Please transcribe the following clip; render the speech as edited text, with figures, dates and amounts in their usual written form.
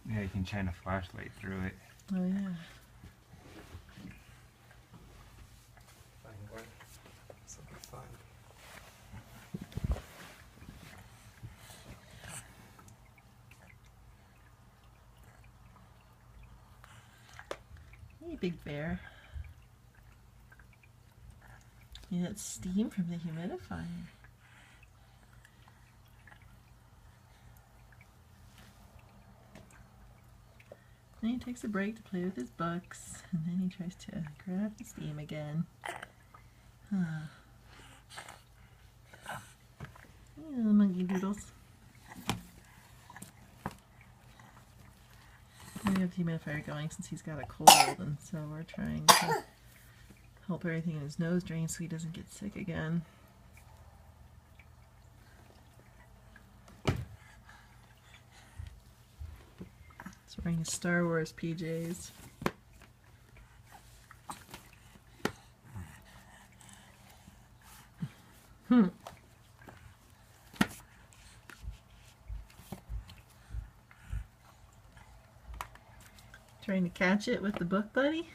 Yeah, you can shine a flashlight through it. Oh yeah. Find one. This will be fun. Hey, Big Bear. Yeah, it's steam from the humidifier. Then he takes a break to play with his books, and then he tries to grab the steam again. Yeah, monkey doodles. We have the humidifier going since he's got a cold, and so we're trying to help everything in his nose drain so he doesn't get sick again. He's wearing his Star Wars PJs. Trying to catch it with the book buddy?